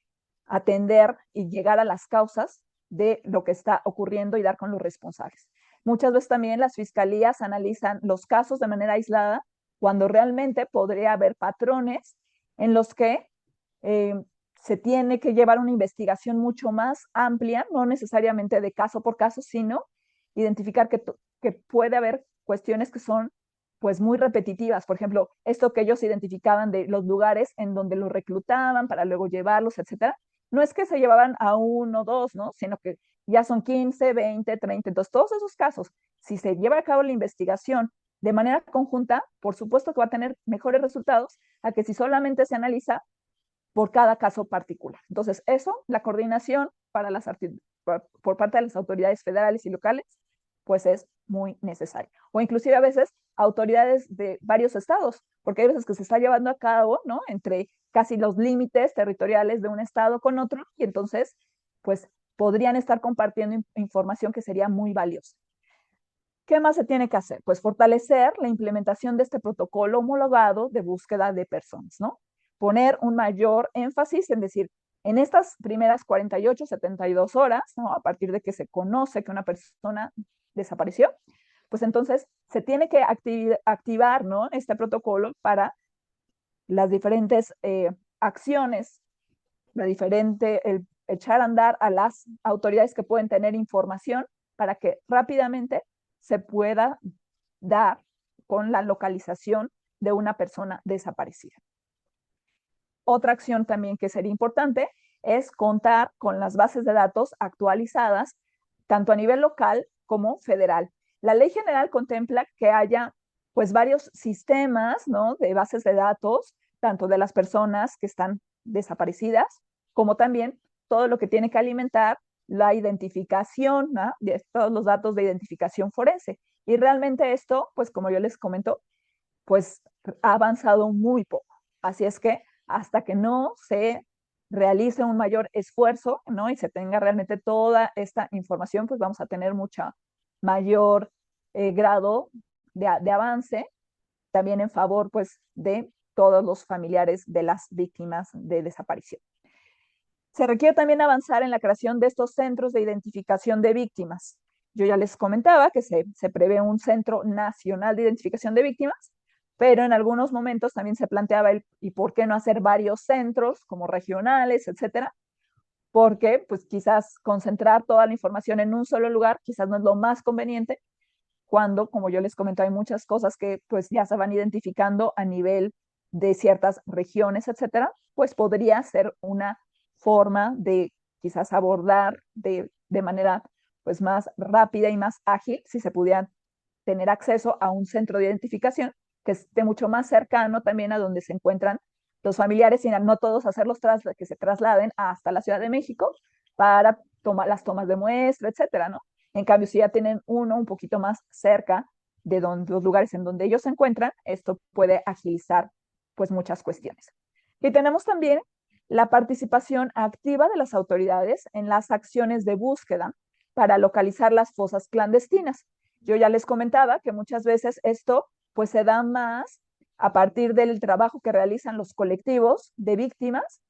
atender y llegar a las causas de lo que está ocurriendo y dar con los responsables. Muchas veces también las fiscalías analizan los casos de manera aislada cuando realmente podría haber patrones en los que se tiene que llevar una investigación mucho más amplia, no necesariamente de caso por caso, sino identificar que puede haber cuestiones que son pues muy repetitivas. Por ejemplo, esto que ellos identificaban de los lugares en donde los reclutaban para luego llevarlos, etcétera, no es que se llevaban a uno o dos, ¿no? Sino que ya son 15, 20, 30. Entonces, todos esos casos, si se lleva a cabo la investigación de manera conjunta, por supuesto que va a tener mejores resultados a que si solamente se analiza por cada caso particular. Entonces, eso, la coordinación para por parte de las autoridades federales y locales, pues es muy necesario. O inclusive a veces autoridades de varios estados, porque hay veces que se está llevando a cabo, ¿no? Entre casi los límites territoriales de un estado con otro, y entonces, pues podrían estar compartiendo información que sería muy valiosa. ¿Qué más se tiene que hacer? Pues fortalecer la implementación de este protocolo homologado de búsqueda de personas, ¿no? Poner un mayor énfasis en decir, en estas primeras 48, 72 horas, ¿no? A partir de que se conoce que una persona desapareció, pues entonces se tiene que activar, ¿no? Este protocolo para las diferentes acciones, el echar a andar a las autoridades que pueden tener información para que rápidamente se pueda dar con la localización de una persona desaparecida. Otra acción también que sería importante es contar con las bases de datos actualizadas tanto a nivel local como federal. La ley general contempla que haya pues varios sistemas, ¿no? De bases de datos, tanto de las personas que están desaparecidas, como también todo lo que tiene que alimentar la identificación, ¿no? De todos los datos de identificación forense. Y realmente esto, pues como yo les comento, pues ha avanzado muy poco. Así es que hasta que no se realice un mayor esfuerzo, ¿no? Y se tenga realmente toda esta información, pues vamos a tener mucha mayor grado de avance, también en favor, pues, de todos los familiares de las víctimas de desaparición. Se requiere también avanzar en la creación de estos centros de identificación de víctimas. Yo ya les comentaba que se prevé un Centro Nacional de Identificación de Víctimas, pero en algunos momentos también se planteaba ¿y por qué no hacer varios centros como regionales, etcétera? Porque pues quizás concentrar toda la información en un solo lugar quizás no es lo más conveniente cuando, como yo les comento, hay muchas cosas que pues ya se van identificando a nivel de ciertas regiones, etcétera, pues podría ser una forma de quizás abordar de manera pues más rápida y más ágil si se pudieran tener acceso a un centro de identificación que esté mucho más cercano también a donde se encuentran los familiares y no todos hacerlos que se trasladen hasta la Ciudad de México para tomar las tomas de muestra, etcétera, ¿no? En cambio, si ya tienen uno un poquito más cerca de los lugares en donde ellos se encuentran, esto puede agilizar pues muchas cuestiones. Y tenemos también la participación activa de las autoridades en las acciones de búsqueda para localizar las fosas clandestinas. Yo ya les comentaba que muchas veces esto pues se da más a partir del trabajo que realizan los colectivos de víctimas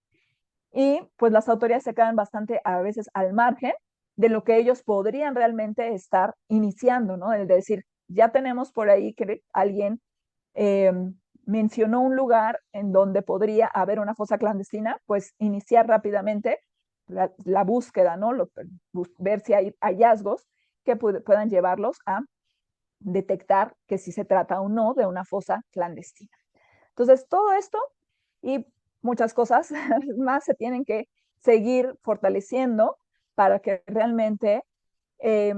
y pues las autoridades se quedan bastante a veces al margen de lo que ellos podrían realmente estar iniciando, ¿no? Es decir, ya tenemos por ahí que alguien eh, mencionó un lugar en donde podría haber una fosa clandestina, pues iniciar rápidamente la búsqueda, ¿no? Ver si hay hallazgos que puedan llevarlos a detectar que si se trata o no de una fosa clandestina. Entonces, todo esto y muchas cosas más se tienen que seguir fortaleciendo para que realmente eh,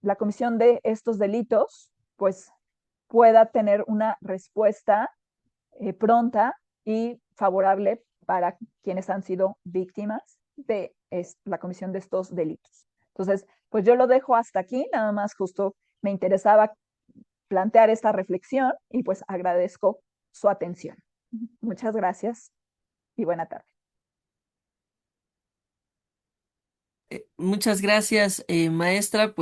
la comisión de estos delitos pues pueda tener una respuesta pronta y favorable para quienes han sido víctimas de la comisión de estos delitos. Entonces, pues yo lo dejo hasta aquí, nada más justo me interesaba plantear esta reflexión y pues agradezco su atención. Muchas gracias y buena tarde. Muchas gracias, maestra.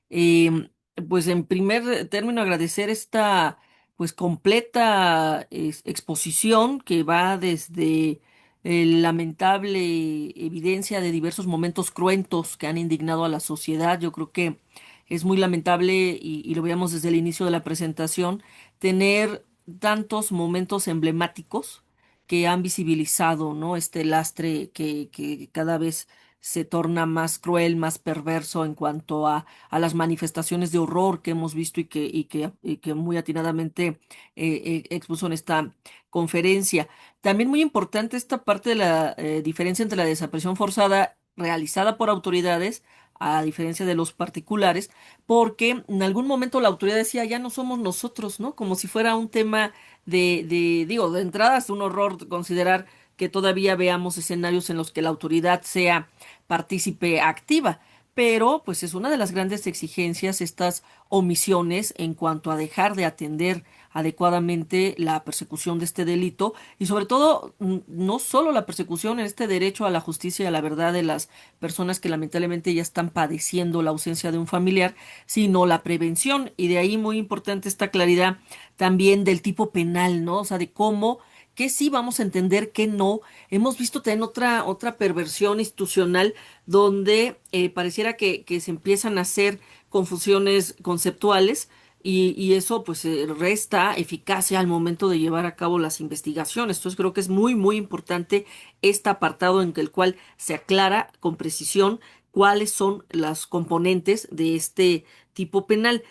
Em, pues en primer término agradecer esta pues completa exposición que va desde lamentable evidencia de diversos momentos cruentos que han indignado a la sociedad. Yo creo que es muy lamentable y lo veíamos desde el inicio de la presentación, tener tantos momentos emblemáticos que han visibilizado, ¿no? Este lastre que cada vez se torna más cruel, más perverso en cuanto a las manifestaciones de horror que hemos visto y que muy atinadamente expuso en esta conferencia. También muy importante esta parte de la diferencia entre la desaparición forzada realizada por autoridades a diferencia de los particulares, porque en algún momento la autoridad decía, ya no somos nosotros, ¿no? Como si fuera un tema digo, de entrada es un horror considerar que todavía veamos escenarios en los que la autoridad sea partícipe activa. Pero, pues es una de las grandes exigencias estas omisiones en cuanto a dejar de atender adecuadamente la persecución de este delito y sobre todo no solo la persecución en este derecho a la justicia y a la verdad de las personas que lamentablemente ya están padeciendo la ausencia de un familiar, sino la prevención y de ahí muy importante esta claridad también del tipo penal, ¿no? O sea, de cómo que sí vamos a entender que no. Hemos visto también otra perversión institucional donde pareciera que se empiezan a hacer confusiones conceptuales y eso pues resta eficacia al momento de llevar a cabo las investigaciones. Entonces creo que es muy importante este apartado en el cual se aclara con precisión cuáles son las componentes de este tipo penal.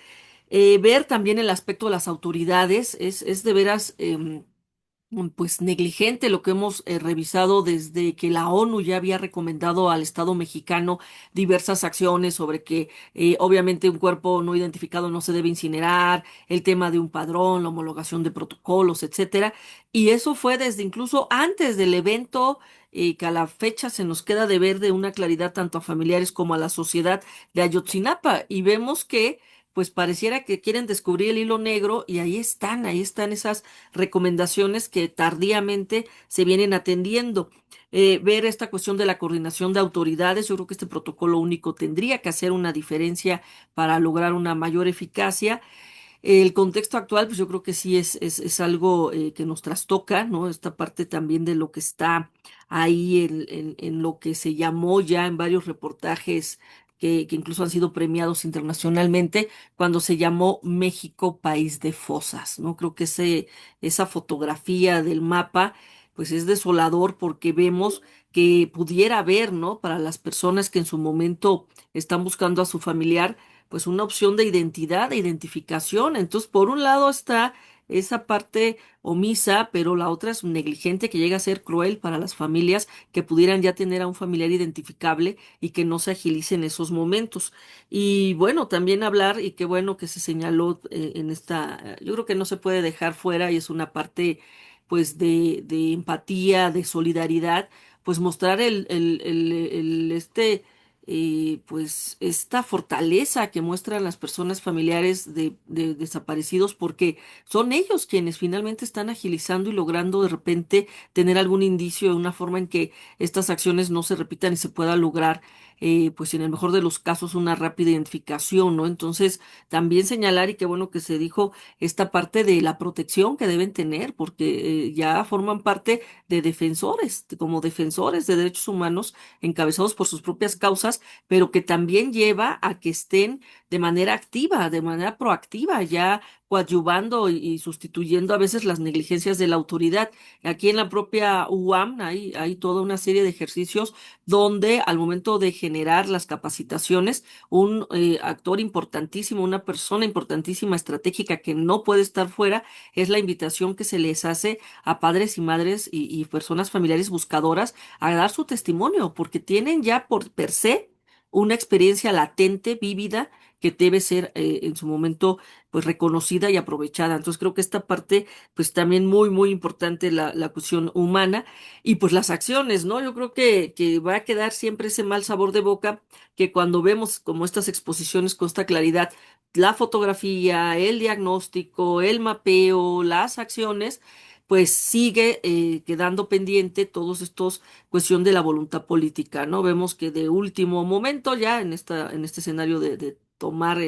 Ver también el aspecto de las autoridades es de veras pues negligente lo que hemos revisado desde que la ONU ya había recomendado al Estado mexicano diversas acciones sobre que obviamente un cuerpo no identificado no se debe incinerar, el tema de un padrón, la homologación de protocolos, etcétera. Y eso fue desde incluso antes del evento. Que a la fecha se nos queda de ver de una claridad tanto a familiares como a la sociedad de Ayotzinapa. Y vemos que pues pareciera que quieren descubrir el hilo negro y ahí están esas recomendaciones que tardíamente se vienen atendiendo. Ver esta cuestión de la coordinación de autoridades, yo creo que este protocolo único tendría que hacer una diferencia para lograr una mayor eficacia. El contexto actual, pues yo creo que sí es algo que nos trastoca, ¿no? Esta parte también de lo que está ahí en lo que se llamó ya en varios reportajes que incluso han sido premiados internacionalmente, cuando se llamó México País de Fosas, ¿no? Creo que esa fotografía del mapa, pues es desolador porque vemos que pudiera haber, ¿no? Para las personas que en su momento están buscando a su familiar, pues una opción de identidad, de identificación. Entonces, por un lado está esa parte omisa, pero la otra es negligente, que llega a ser cruel para las familias que pudieran ya tener a un familiar identificable y que no se agilicen esos momentos. Y bueno, también hablar, y qué bueno que se señaló en esta, yo creo que no se puede dejar fuera y es una parte pues de empatía, de solidaridad, pues mostrar pues esta fortaleza que muestran las personas familiares de desaparecidos, porque son ellos quienes finalmente están agilizando y logrando de repente tener algún indicio de una forma en que estas acciones no se repitan y se pueda lograr, pues en el mejor de los casos, una rápida identificación, ¿no? Entonces, también señalar, y qué bueno que se dijo, esta parte de la protección que deben tener, porque ya forman parte de defensores, como defensores de derechos humanos, encabezados por sus propias causas, pero que también lleva a que estén de manera activa, de manera proactiva, ya coadyuvando y sustituyendo a veces las negligencias de la autoridad. Aquí en la propia UAM hay toda una serie de ejercicios donde al momento de generar las capacitaciones, un actor importantísimo, una persona importantísima, estratégica, que no puede estar fuera, es la invitación que se les hace a padres y madres y personas familiares buscadoras a dar su testimonio, porque tienen ya por per se una experiencia latente, vívida, que debe ser en su momento pues reconocida y aprovechada. Entonces creo que esta parte pues también muy, muy importante, la cuestión humana y pues las acciones, ¿no? Yo creo que va a quedar siempre ese mal sabor de boca que cuando vemos como estas exposiciones con esta claridad, la fotografía, el diagnóstico, el mapeo, las acciones, pues sigue quedando pendiente todos estos cuestión de la voluntad política, ¿no? Vemos que de último momento ya en este escenario de tomar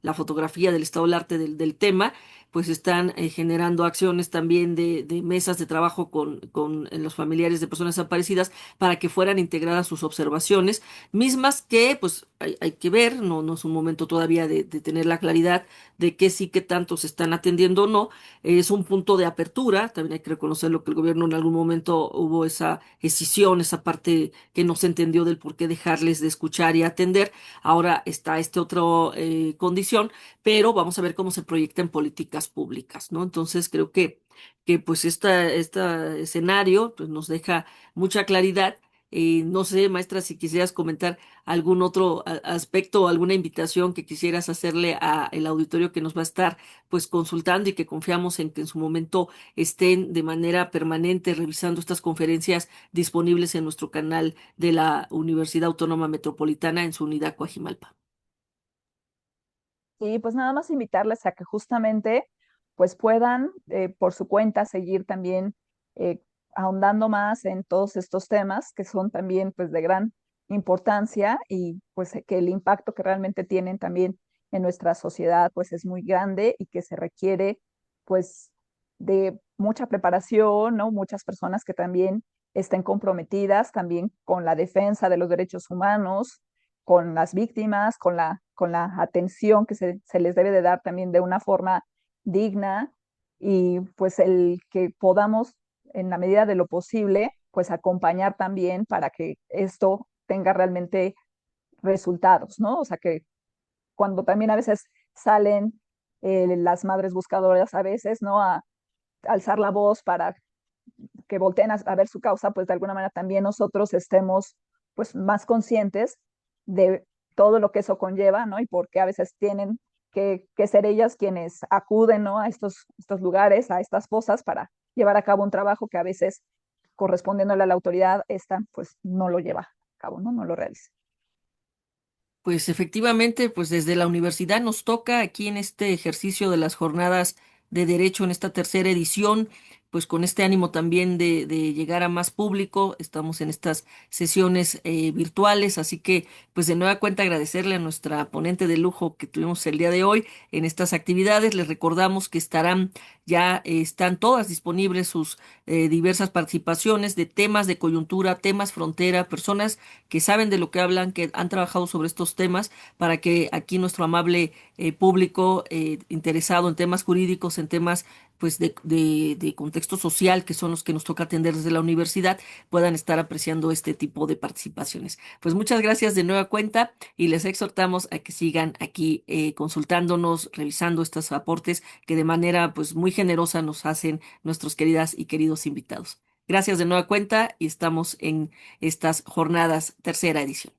la fotografía del estado del arte del tema, pues están generando acciones también de mesas de trabajo con los familiares de personas desaparecidas para que fueran integradas sus observaciones, mismas que pues hay que ver, no es un momento todavía de tener la claridad de qué sí, qué tanto se están atendiendo o no, es un punto de apertura, también hay que reconocer lo que el gobierno en algún momento hubo esa escisión, esa parte que no se entendió del por qué dejarles de escuchar y atender. Ahora está este otro condición, pero vamos a ver cómo se proyecta en políticas públicas, ¿no? Entonces creo que pues este escenario pues, nos deja mucha claridad. No sé, maestra, si quisieras comentar algún otro aspecto o alguna invitación que quisieras hacerle a el auditorio que nos va a estar pues consultando y que confiamos en que en su momento estén de manera permanente revisando estas conferencias disponibles en nuestro canal de la Universidad Autónoma Metropolitana en su unidad Coajimalpa. Y pues nada más invitarles a que justamente pues puedan por su cuenta seguir también eh, ahondando más en todos estos temas que son también pues de gran importancia y pues que el impacto que realmente tienen también en nuestra sociedad pues es muy grande y que se requiere pues de mucha preparación, ¿no? Muchas personas que también estén comprometidas también con la defensa de los derechos humanos, con las víctimas, con la atención que se les debe de dar también de una forma digna y pues el que podamos en la medida de lo posible pues acompañar también para que esto tenga realmente resultados, ¿no? O sea que cuando también a veces salen las madres buscadoras a veces, ¿no? A alzar la voz para que volteen a ver su causa, pues de alguna manera también nosotros estemos pues más conscientes de todo lo que eso conlleva, ¿no? Y por qué a veces tienen que ser ellas quienes acuden, ¿no? A estos lugares, a estas fosas para llevar a cabo un trabajo que a veces correspondiéndole a la autoridad, esta pues no lo lleva a cabo, ¿no? No lo realiza. Pues efectivamente, pues desde la universidad nos toca aquí en este ejercicio de las jornadas de derecho en esta tercera edición, pues con este ánimo también de llegar a más público. Estamos en estas sesiones virtuales, así que pues de nueva cuenta agradecerle a nuestra ponente de lujo que tuvimos el día de hoy en estas actividades. Les recordamos que están todas disponibles sus diversas participaciones de temas de coyuntura, temas frontera, personas que saben de lo que hablan, que han trabajado sobre estos temas, para que aquí nuestro amable público interesado en temas jurídicos, en temas pues de contexto social, que son los que nos toca atender desde la universidad, puedan estar apreciando este tipo de participaciones. Pues muchas gracias de nueva cuenta y les exhortamos a que sigan aquí consultándonos, revisando estos aportes que de manera pues muy generosa nos hacen nuestros queridas y queridos invitados. Gracias de nueva cuenta y estamos en estas jornadas tercera edición.